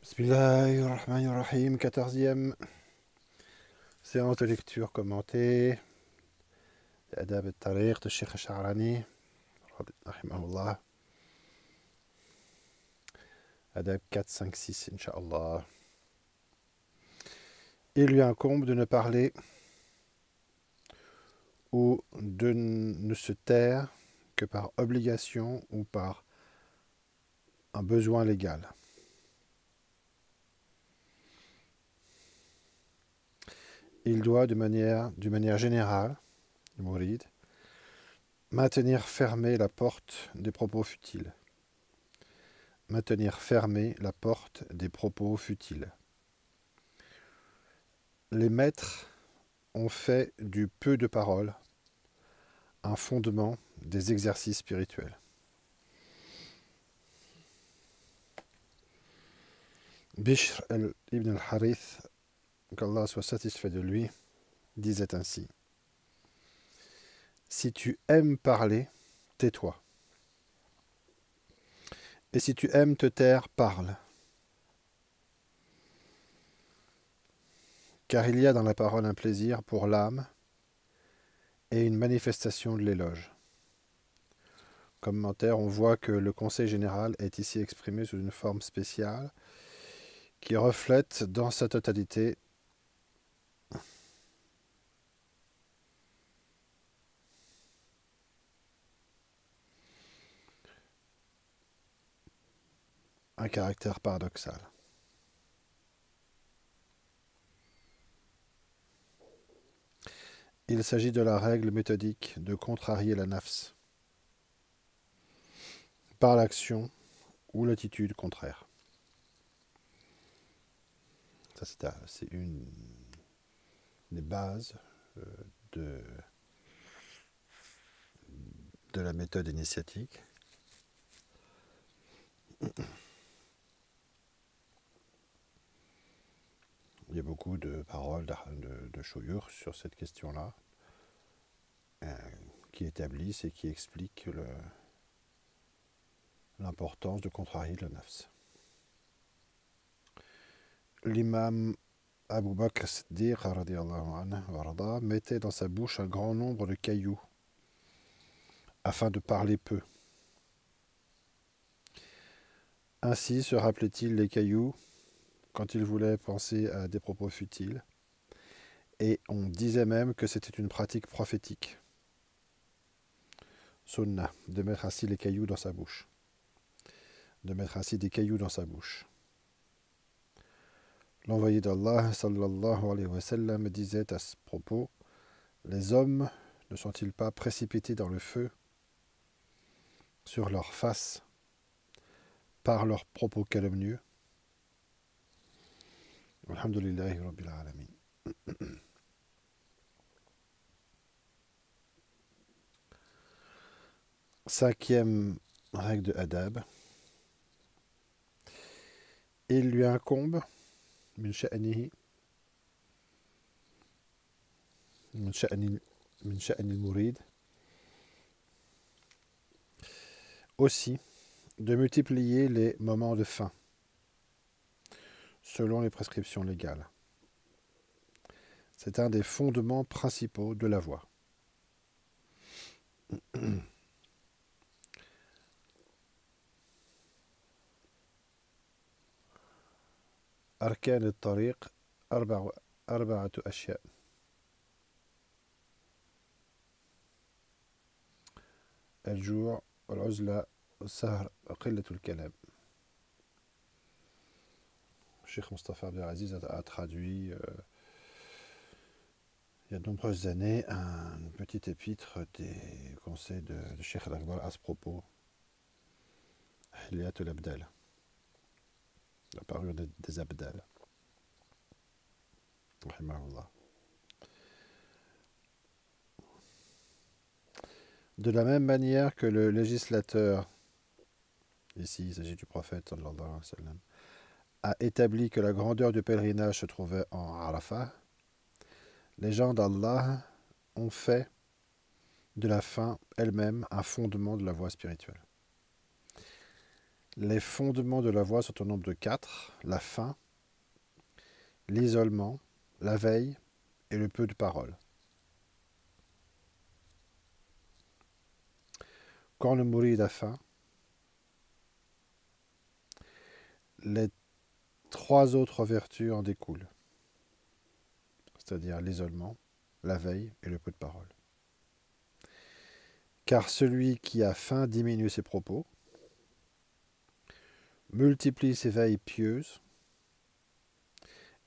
Bismillahirrahmanirrahim, 14e séance de lecture commentée, Adab al-Tariq de Sheikh Sha'rani, rahimahullah, Adab 4, 5, 6, Inch'Allah. Il lui incombe de ne parler ou de ne se taire que par obligation ou par un besoin légal. Il doit, d'une manière générale, le Mourid, maintenir fermée la porte des propos futiles. Maintenir fermée la porte des propos futiles. Les maîtres ont fait du peu de paroles un fondement des exercices spirituels. Bishr ibn al-Harith, qu'Allah soit satisfait de lui, disait ainsi: si tu aimes parler, tais-toi. Et si tu aimes te taire, parle. Car il y a dans la parole un plaisir pour l'âme et une manifestation de l'éloge. Commentaire, on voit que le conseil général est ici exprimé sous une forme spéciale qui reflète dans sa totalité un caractère paradoxal. Il s'agit de la règle méthodique de contrarier la nafs par l'action ou l'attitude contraire. Ça, c'est une des bases de la méthode initiatique. Il y a beaucoup de paroles de Shuyukh sur cette question-là, qui établissent et qui expliquent l'importance de contrarier la nafs. L'imam Abu Bakr Siddiq mettait dans sa bouche un grand nombre de cailloux afin de parler peu. Ainsi se rappelait-il les cailloux quand il voulait penser à des propos futiles, et on disait même que c'était une pratique prophétique. Sunnah, de mettre ainsi les cailloux dans sa bouche. De mettre ainsi des cailloux dans sa bouche. L'envoyé d'Allah, sallallahu alayhi wa sallam, disait à ce propos: les hommes ne sont-ils pas précipités dans le feu sur leur face par leurs propos calomnieux? Alhamdulillahi Rabbil Alamin. Cinquième règle de Adab. Il lui incombe min sha'nihi min sha'ni al-murid aussi de multiplier les moments de fin selon les prescriptions légales. C'est un des fondements principaux de la voie. أركان الطريق أربعة أشياء: الجوع والعزلة والسهر وقلة الكلام. Cheikh Mustafa Abdelaziz a traduit il y a de nombreuses années un petit épître des conseils de Cheikh Al-Akbar à ce propos, Hilyat al-Abdal, la parure des Abdal. Rahimahullah. De la même manière que le législateur, ici il s'agit du prophète sallallahu alayhi wa sallam, a établi que la grandeur du pèlerinage se trouvait en Arafah, les gens d'Allah ont fait de la fin elle-même un fondement de la voie spirituelle. Les fondements de la voie sont au nombre de 4, la faim, l'isolement, la veille et le peu de parole. Quand le mouride a faim, les 3 autres vertus en découlent, c'est-à-dire l'isolement, la veille et le peu de parole. Car celui qui a faim diminue ses propos, multiplie ses veilles pieuses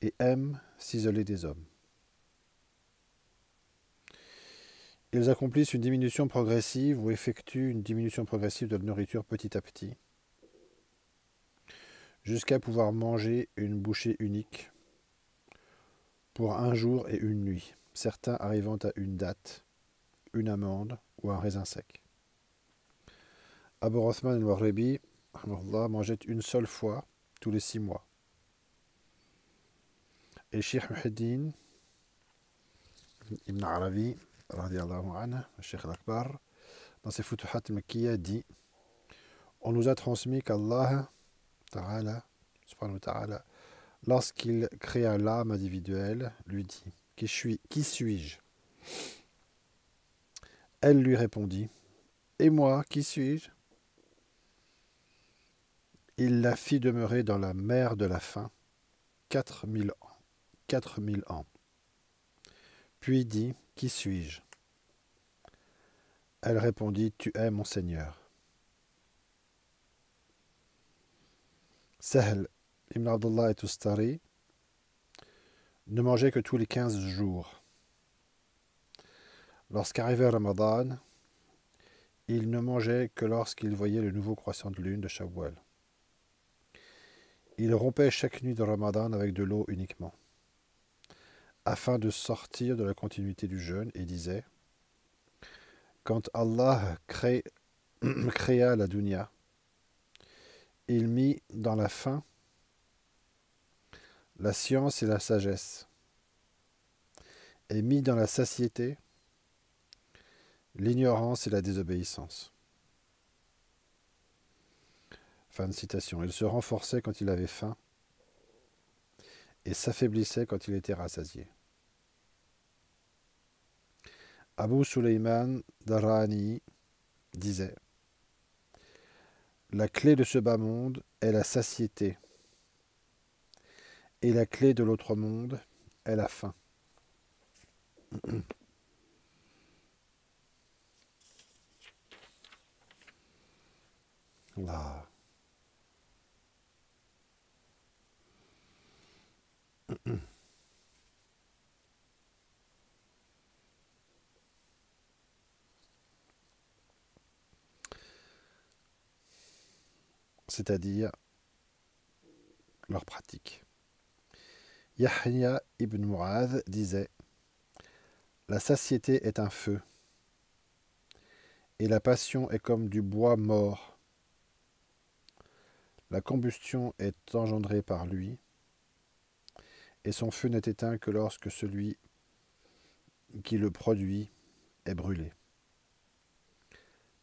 et aime s'isoler des hommes. Ils accomplissent une diminution progressive ou effectuent une diminution progressive de la nourriture petit à petit, jusqu'à pouvoir manger une bouchée unique pour un jour et une nuit, certains arrivant à une date, une amande ou un raisin sec. Abu Othman al-Waghribi mangeait une seule fois tous les 6 mois. Et Cheikh Muhiddin Ibn Arabi, radiallahu anhu, Cheikh al-Akbar, dans ses Futuhat al-Makkiyya dit: on nous a transmis qu'Allah Ta'ala, subhanahu wa ta'ala, lorsqu'il créa l'âme individuelle, lui dit: qui suis-je? Elle lui répondit: et moi, qui suis-je? Il la fit demeurer dans la mer de la faim 4000 ans. 4000 ans. Puis dit: qui suis-je? Elle répondit: tu es mon Seigneur. Sahl ibn Abdullah et-Tustari ne mangeait que tous les 15 jours. Lorsqu'arrivait Ramadan, il ne mangeait que lorsqu'il voyait le nouveau croissant de lune de Shawwal. Il rompait chaque nuit de Ramadan avec de l'eau uniquement, afin de sortir de la continuité du jeûne, et disait: quand Allah créa la dunya, il mit dans la faim la science et la sagesse, et mit dans la satiété l'ignorance et la désobéissance. Fin de citation. Il se renforçait quand il avait faim et s'affaiblissait quand il était rassasié. Abu Suleyman Darani disait: la clé de ce bas monde est la satiété, et la clé de l'autre monde est la faim. Allah. C'est-à-dire leur pratique. Yahya ibn Mu'adh disait: la satiété est un feu, et la passion est comme du bois mort. La combustion est engendrée par lui, et son feu n'est éteint que lorsque celui qui le produit est brûlé.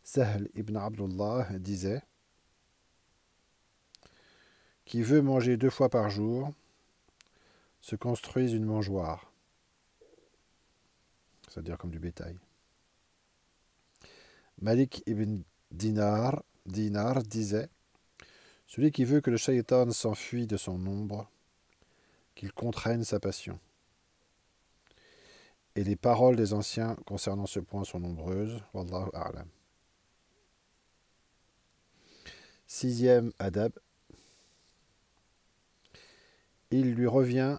Sahl ibn Abdullah disait: qui veut manger 2 fois par jour se construise une mangeoire, c'est-à-dire comme du bétail. Malik ibn Dinar disait: celui qui veut que le shaitan s'enfuit de son ombre, qu'il contraigne sa passion. Et les paroles des anciens concernant ce point sont nombreuses. Wallahu a'lam. 6e adab. Il lui revient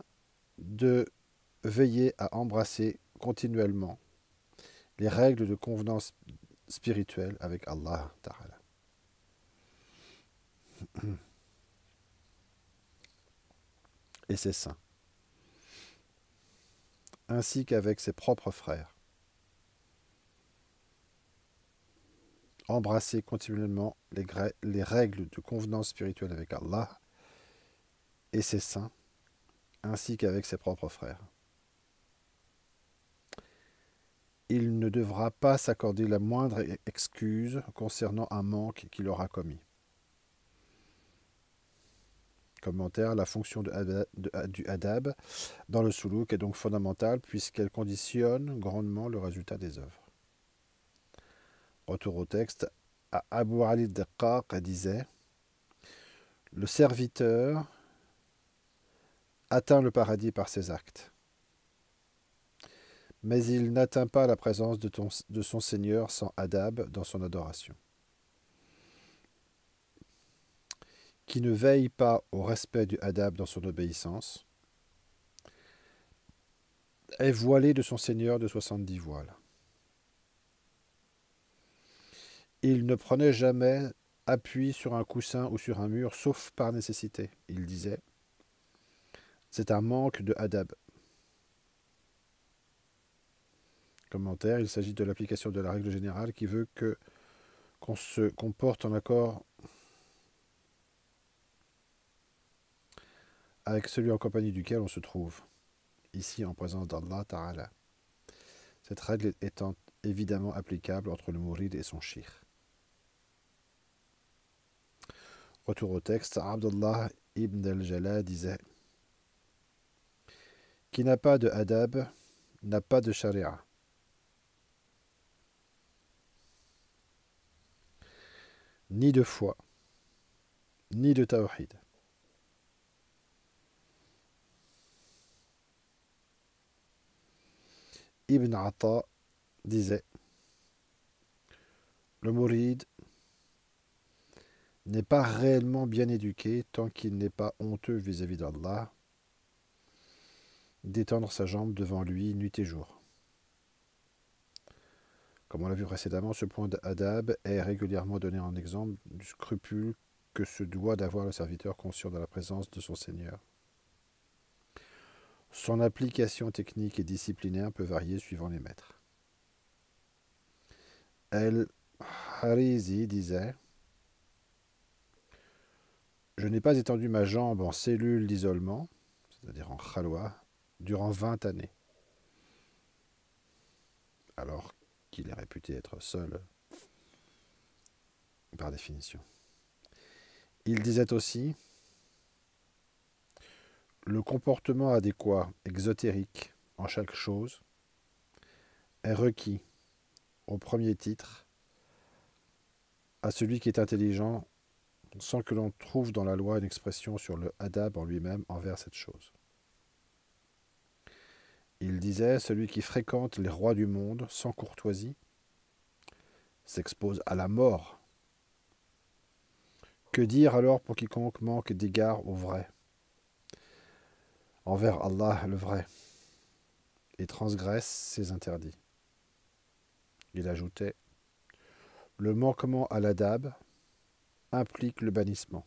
de veiller à embrasser continuellement les règles de convenance spirituelle avec Allah Ta'ala. Et ses saints, ainsi qu'avec ses propres frères. Embrasser continuellement les règles de convenance spirituelle avec Allah et ses saints, ainsi qu'avec ses propres frères. Il ne devra pas s'accorder la moindre excuse concernant un manque qu'il aura commis. Commentaire, la fonction du adab dans le soulouk est donc fondamentale puisqu'elle conditionne grandement le résultat des œuvres. Retour au texte, Abu Ali Daqqaq disait « Le serviteur atteint le paradis par ses actes, mais il n'atteint pas la présence de son Seigneur sans adab dans son adoration. Qui ne veille pas au respect du adab dans son obéissance est voilé de son Seigneur de 70 voiles. Il ne prenait jamais appui sur un coussin ou sur un mur, sauf par nécessité. Il disait, c'est un manque de adab. Commentaire, il s'agit de l'application de la règle générale qui veut qu'on se comporte en accord avec celui en compagnie duquel on se trouve, ici en présence d'Allah Ta'ala. Cette règle étant évidemment applicable entre le mourid et son shir. Retour au texte, Abdullah ibn al-Jala disait « Qui n'a pas de adab n'a pas de sharia. Ni de foi, ni de tawhid. » Ibn Atta disait « Le mourid n'est pas réellement bien éduqué tant qu'il n'est pas honteux vis-à-vis d'Allah, d'étendre sa jambe devant lui nuit et jour. » Comme on l'a vu précédemment, ce point d'adab est régulièrement donné en exemple du scrupule que se doit d'avoir le serviteur conscient de la présence de son Seigneur. Son application technique et disciplinaire peut varier suivant les maîtres. El-Harizi disait « Je n'ai pas étendu ma jambe en cellule d'isolement, c'est-à-dire en khalwa, durant 20 années. » Alors qu'il est réputé être seul par définition. Il disait aussi « Le comportement adéquat, exotérique, en chaque chose, est requis, au premier titre, à celui qui est intelligent, sans que l'on trouve dans la loi une expression sur le adab en lui-même envers cette chose. » Il disait « Celui qui fréquente les rois du monde sans courtoisie s'expose à la mort. Que dire alors pour quiconque manque d'égard au vrai, envers Allah le vrai, et transgresse ses interdits ?» Il ajoutait « Le manquement à l'adab implique le bannissement.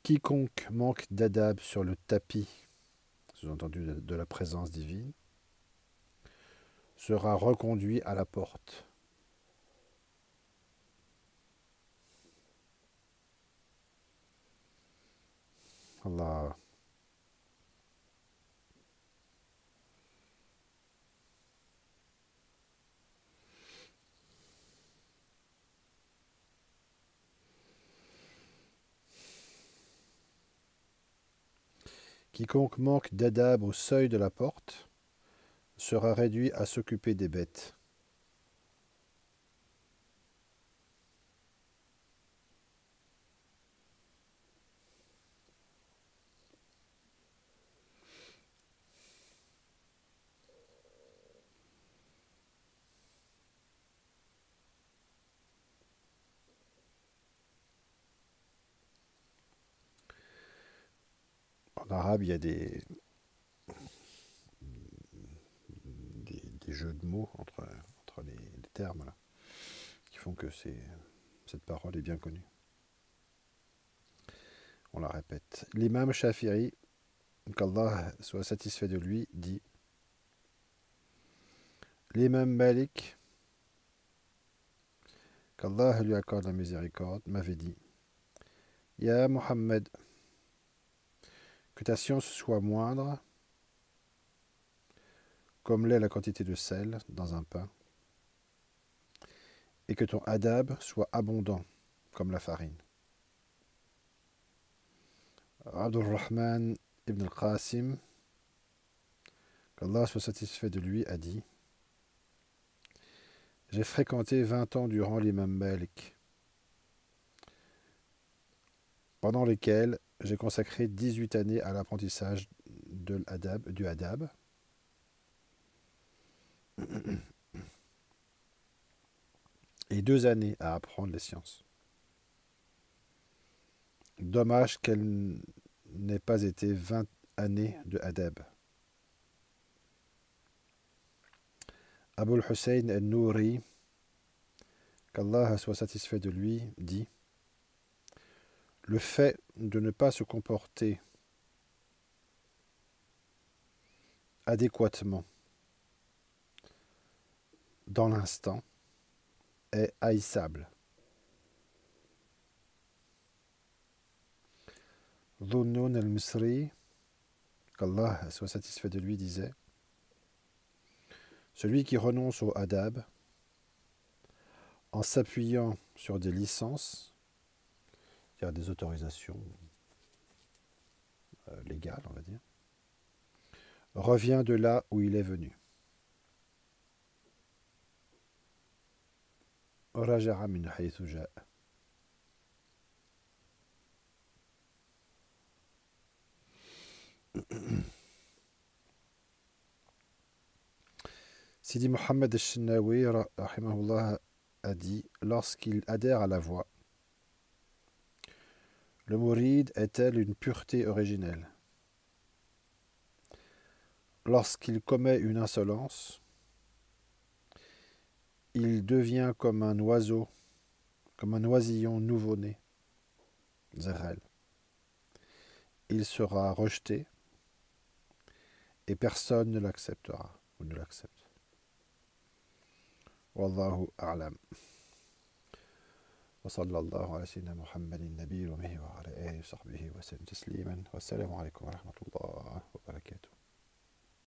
Quiconque manque d'adab sur le tapis, sous-entendu de la présence divine, sera reconduit à la porte. » Allah. Quiconque manque d'adab au seuil de la porte sera réduit à s'occuper des bêtes. En arabe, il y a des jeux de mots entre les termes là, qui font que cette parole est bien connue. On la répète. L'imam Shafi'i, qu'Allah soit satisfait de lui, dit « L'imam Malik, qu'Allah lui accorde la miséricorde, m'avait dit « Ya Muhammad, que ta science soit moindre, comme l'est la quantité de sel dans un pain, et que ton adab soit abondant, comme la farine. » Abdurrahman ibn al-Qasim, qu'Allah soit satisfait de lui, a dit: j'ai fréquenté 20 ans durant l'imam Malik, pendant lesquels j'ai consacré 18 années à l'apprentissage du adab, et 2 années à apprendre les sciences. Dommage qu'elle n'ait pas été 20 années de adab. Abul Hussein al-Nouri, qu'Allah soit satisfait de lui, dit: le fait de ne pas se comporter adéquatement dans l'instant est haïssable. Dhunnun al-Misri, qu'Allah soit satisfait de lui, disait: celui qui renonce au adab en s'appuyant sur des licences, c'est-à-dire des autorisations légales, on va dire, revient de là où il est venu. Raja'a min haythu ja'a. Sidi Mohammed al-Shinnawi rahimahullah a dit: lorsqu'il adhère à la voie, le mouride est-elle une pureté originelle. Lorsqu'il commet une insolence, il devient comme un oiseau, comme un oisillon nouveau-né, zerel. Il sera rejeté et personne ne l'acceptera ou ne l'accepte. Wallahu a'lam. وصلى الله على سيدنا محمد النبي ومه وعلى آله وصحبه وسلم تسليما والسلام عليكم ورحمة الله